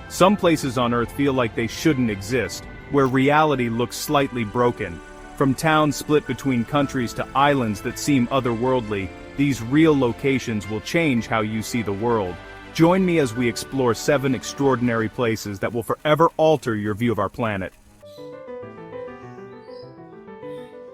Some places on Earth feel like they shouldn't exist, where reality looks slightly broken. From towns split between countries to islands that seem otherworldly, these real locations will change how you see the world. Join me as we explore 7 extraordinary places that will forever alter your view of our planet.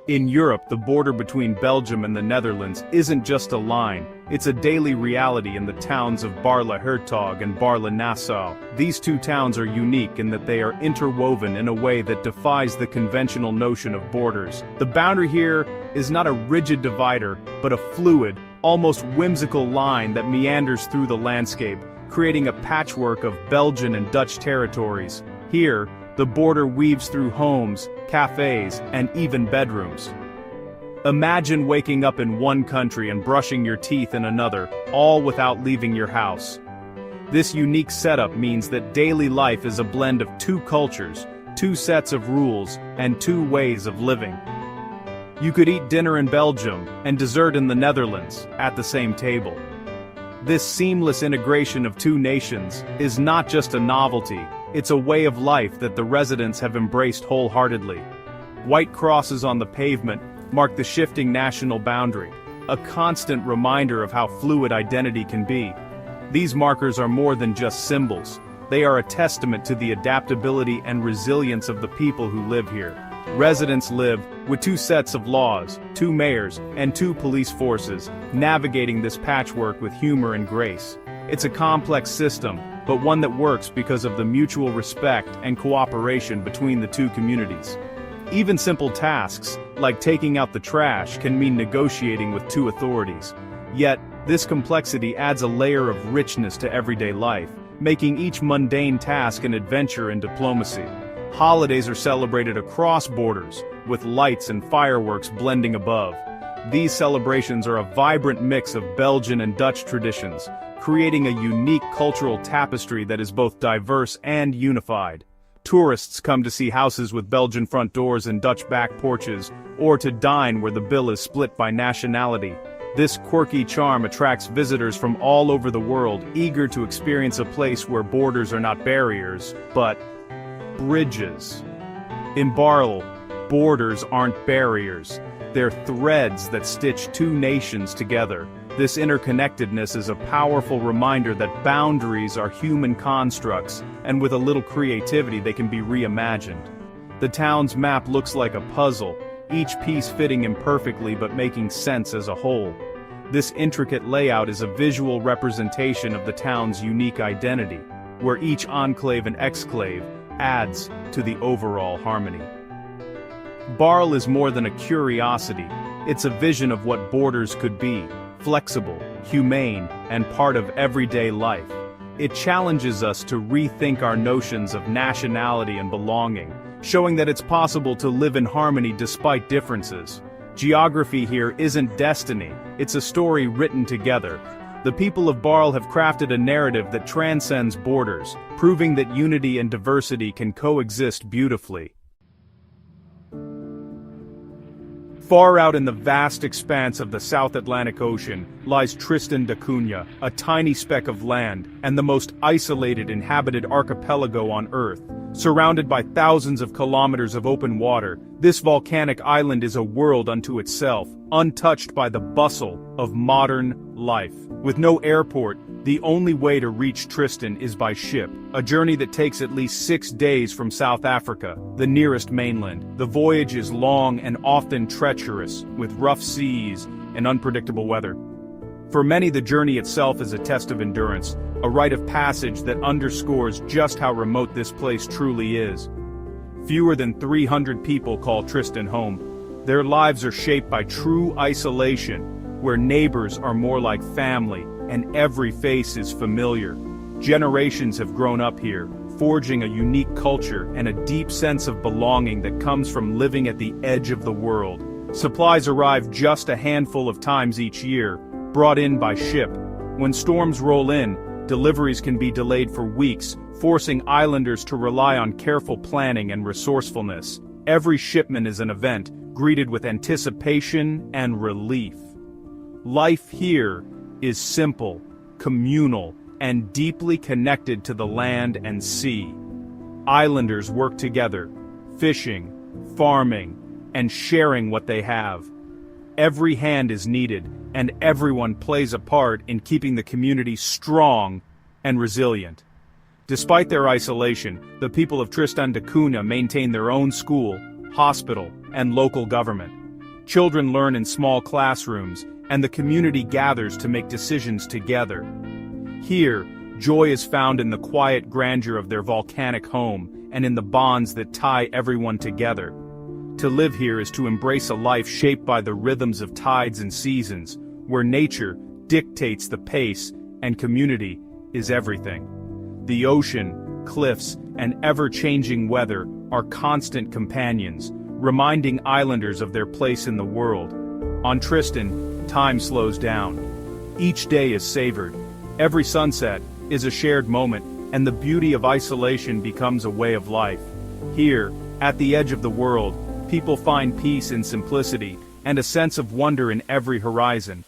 In Europe, the border between Belgium and the Netherlands isn't just a line, it's a daily reality in the towns of Baarle-Hertog and Baarle-Nassau. These two towns are unique in that they are interwoven in a way that defies the conventional notion of borders. The boundary here is not a rigid divider, but a fluid, almost whimsical line that meanders through the landscape, creating a patchwork of Belgian and Dutch territories. Here, the border weaves through homes, cafes, and even bedrooms. Imagine waking up in one country and brushing your teeth in another, all without leaving your house. This unique setup means that daily life is a blend of 2 cultures, 2 sets of rules, and 2 ways of living. You could eat dinner in Belgium and dessert in the Netherlands at the same table. This seamless integration of 2 nations is not just a novelty, it's a way of life that the residents have embraced wholeheartedly. White crosses on the pavement mark the shifting national boundary, a constant reminder of how fluid identity can be. These markers are more than just symbols, they are a testament to the adaptability and resilience of the people who live here. Residents live with 2 sets of laws, 2 mayors, and 2 police forces, navigating this patchwork with humor and grace. It's a complex system, but one that works because of the mutual respect and cooperation between the 2 communities. Even simple tasks, like taking out the trash, can mean negotiating with 2 authorities. Yet, this complexity adds a layer of richness to everyday life, making each mundane task an adventure in diplomacy. Holidays are celebrated across borders, with lights and fireworks blending above. These celebrations are a vibrant mix of Belgian and Dutch traditions, creating a unique cultural tapestry that is both diverse and unified. Tourists come to see houses with Belgian front doors and Dutch back porches, or to dine where the bill is split by nationality. This quirky charm attracts visitors from all over the world, eager to experience a place where borders are not barriers, but bridges. In Baarle, borders aren't barriers, they're threads that stitch 2 nations together. This interconnectedness is a powerful reminder that boundaries are human constructs, and with a little creativity they can be reimagined. The town's map looks like a puzzle, each piece fitting imperfectly but making sense as a whole. This intricate layout is a visual representation of the town's unique identity, where each enclave and exclave adds to the overall harmony. Baarle is more than a curiosity, it's a vision of what borders could be, flexible, humane, and part of everyday life. It challenges us to rethink our notions of nationality and belonging, showing that it's possible to live in harmony despite differences. Geography here isn't destiny, it's a story written together. The people of Baarle have crafted a narrative that transcends borders, proving that unity and diversity can coexist beautifully. Far out in the vast expanse of the South Atlantic Ocean lies Tristan da Cunha, a tiny speck of land, and the most isolated inhabited archipelago on Earth. Surrounded by thousands of kilometers of open water, this volcanic island is a world unto itself, untouched by the bustle of modern life. With no airport, the only way to reach Tristan is by ship, a journey that takes at least 6 days from South Africa, the nearest mainland. The voyage is long and often treacherous, with rough seas and unpredictable weather. For many, the journey itself is a test of endurance, a rite of passage that underscores just how remote this place truly is. Fewer than 300 people call Tristan home. Their lives are shaped by true isolation, where neighbors are more like family, and every face is familiar. Generations have grown up here, forging a unique culture and a deep sense of belonging that comes from living at the edge of the world. Supplies arrive just a handful of times each year, brought in by ship. When storms roll in, deliveries can be delayed for weeks, forcing islanders to rely on careful planning and resourcefulness. Every shipment is an event, greeted with anticipation and relief. Life here is simple, communal, and deeply connected to the land and sea. Islanders work together, fishing, farming, and sharing what they have. Every hand is needed, and everyone plays a part in keeping the community strong and resilient. Despite their isolation, the people of Tristan da Cunha maintain their own school, hospital, and local government. Children learn in small classrooms, and the community gathers to make decisions together. Here, joy is found in the quiet grandeur of their volcanic home and in the bonds that tie everyone together. To live here is to embrace a life shaped by the rhythms of tides and seasons, where nature dictates the pace and community is everything. The ocean, cliffs, and ever-changing weather are constant companions, reminding islanders of their place in the world. On Tristan, time slows down. Each day is savored. Every sunset is a shared moment, and the beauty of isolation becomes a way of life. Here, at the edge of the world, people find peace in simplicity and a sense of wonder in every horizon.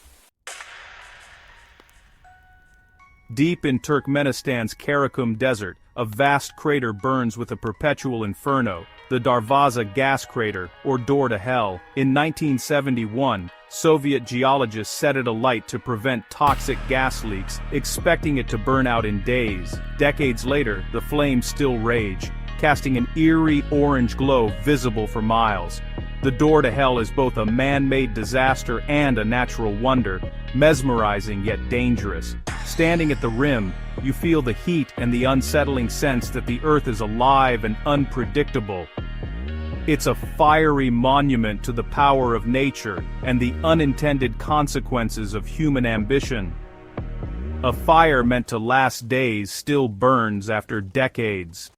Deep in Turkmenistan's Karakum Desert, a vast crater burns with a perpetual inferno, the Darvaza gas crater, or door to hell. In 1971, Soviet geologists set it alight to prevent toxic gas leaks, expecting it to burn out in days. Decades later, the flames still rage, casting an eerie orange glow visible for miles. The door to hell is both a man-made disaster and a natural wonder, mesmerizing yet dangerous. Standing at the rim, you feel the heat and the unsettling sense that the earth is alive and unpredictable. It's a fiery monument to the power of nature and the unintended consequences of human ambition. A fire meant to last days still burns after decades.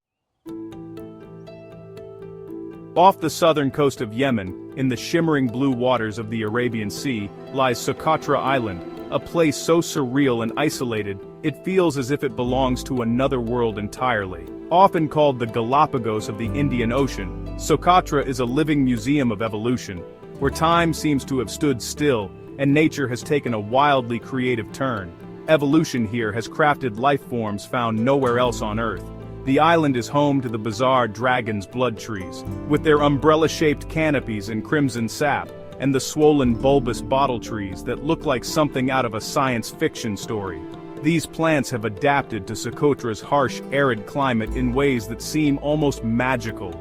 Off the southern coast of Yemen, in the shimmering blue waters of the Arabian Sea, lies Socotra Island, a place so surreal and isolated, it feels as if it belongs to another world entirely. Often called the Galapagos of the Indian Ocean, Socotra is a living museum of evolution, where time seems to have stood still, and nature has taken a wildly creative turn. Evolution here has crafted life forms found nowhere else on Earth. The island is home to the bizarre dragon's blood trees, with their umbrella-shaped canopies and crimson sap, and the swollen bulbous bottle trees that look like something out of a science fiction story. These plants have adapted to Socotra's harsh, arid climate in ways that seem almost magical.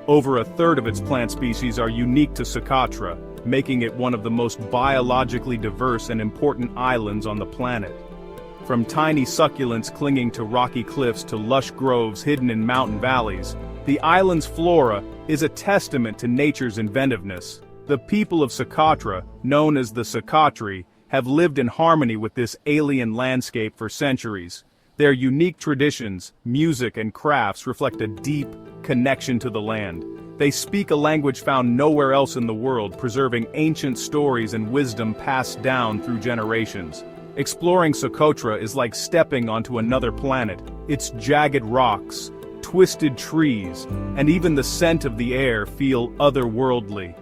Over a third of its plant species are unique to Socotra, making it one of the most biologically diverse and important islands on the planet. From tiny succulents clinging to rocky cliffs to lush groves hidden in mountain valleys, the island's flora is a testament to nature's inventiveness. The people of Socotra, known as the Socotri, have lived in harmony with this alien landscape for centuries. Their unique traditions, music and crafts reflect a deep connection to the land. They speak a language found nowhere else in the world, preserving ancient stories and wisdom passed down through generations. Exploring Socotra is like stepping onto another planet. Its jagged rocks, twisted trees, and even the scent of the air feel otherworldly.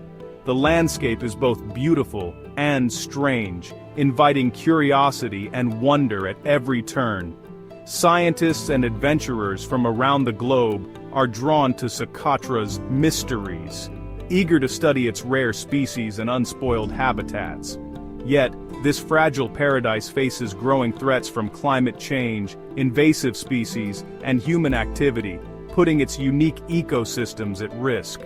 The landscape is both beautiful and strange, inviting curiosity and wonder at every turn. Scientists and adventurers from around the globe are drawn to Socotra's mysteries, eager to study its rare species and unspoiled habitats. Yet, this fragile paradise faces growing threats from climate change, invasive species, and human activity, putting its unique ecosystems at risk.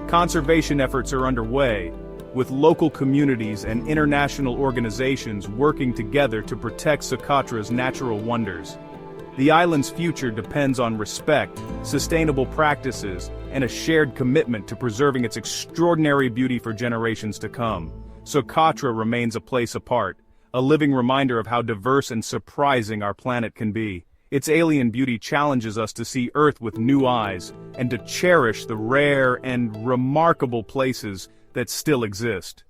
Conservation efforts are underway, with local communities and international organizations working together to protect Socotra's natural wonders. The island's future depends on respect, sustainable practices, and a shared commitment to preserving its extraordinary beauty for generations to come. Socotra remains a place apart, a living reminder of how diverse and surprising our planet can be. Its alien beauty challenges us to see Earth with new eyes, and to cherish the rare and remarkable places that still exist.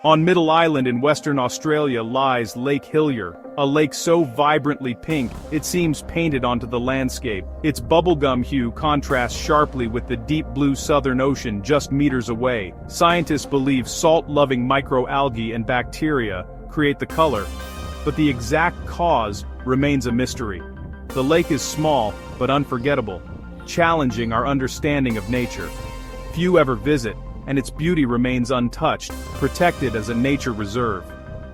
On Middle Island in Western Australia lies Lake Hillier, a lake so vibrantly pink it seems painted onto the landscape. Its bubblegum hue contrasts sharply with the deep blue Southern Ocean just meters away. Scientists believe salt-loving microalgae and bacteria, create the color, but the exact cause remains a mystery. The lake is small, but unforgettable, challenging our understanding of nature. Few ever visit, and its beauty remains untouched, protected as a nature reserve.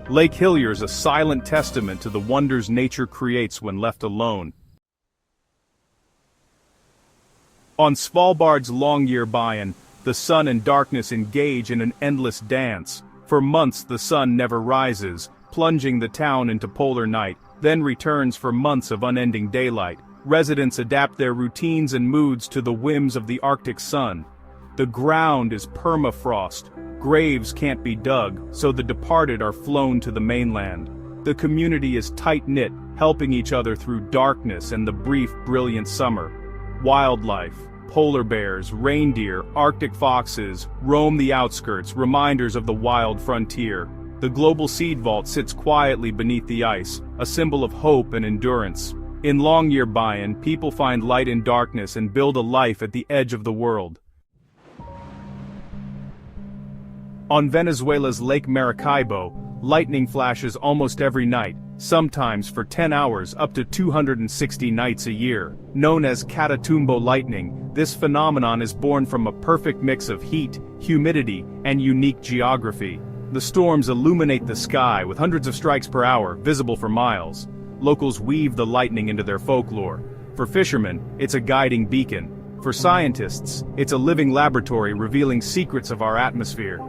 Lake Hillier is a silent testament to the wonders nature creates when left alone. On Svalbard's Longyearbyen, the sun and darkness engage in an endless dance. For months the sun never rises, plunging the town into polar night, then returns for months of unending daylight. Residents adapt their routines and moods to the whims of the Arctic sun. The ground is permafrost, graves can't be dug, so the departed are flown to the mainland. The community is tight-knit, helping each other through darkness and the brief, brilliant summer. Wildlife, polar bears, reindeer, Arctic foxes, roam the outskirts, reminders of the wild frontier. The global seed vault sits quietly beneath the ice, a symbol of hope and endurance. In Longyearbyen, people find light in darkness and build a life at the edge of the world. On Venezuela's Lake Maracaibo, lightning flashes almost every night, sometimes for 10 hours up to 260 nights a year. Known as Catatumbo lightning, this phenomenon is born from a perfect mix of heat, humidity, and unique geography. The storms illuminate the sky with hundreds of strikes per hour, visible for miles. Locals weave the lightning into their folklore. For fishermen, it's a guiding beacon. For scientists, it's a living laboratory revealing secrets of our atmosphere.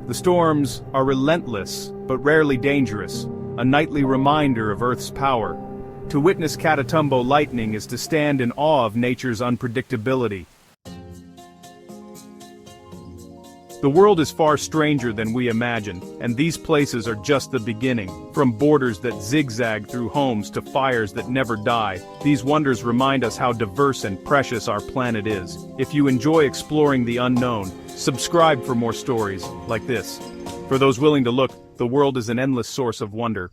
The storms are relentless, but rarely dangerous, a nightly reminder of Earth's power. To witness Catatumbo lightning is to stand in awe of nature's unpredictability. The world is far stranger than we imagine, and these places are just the beginning. From borders that zigzag through homes to fires that never die, these wonders remind us how diverse and precious our planet is. If you enjoy exploring the unknown, subscribe for more stories like this. For those willing to look, the world is an endless source of wonder.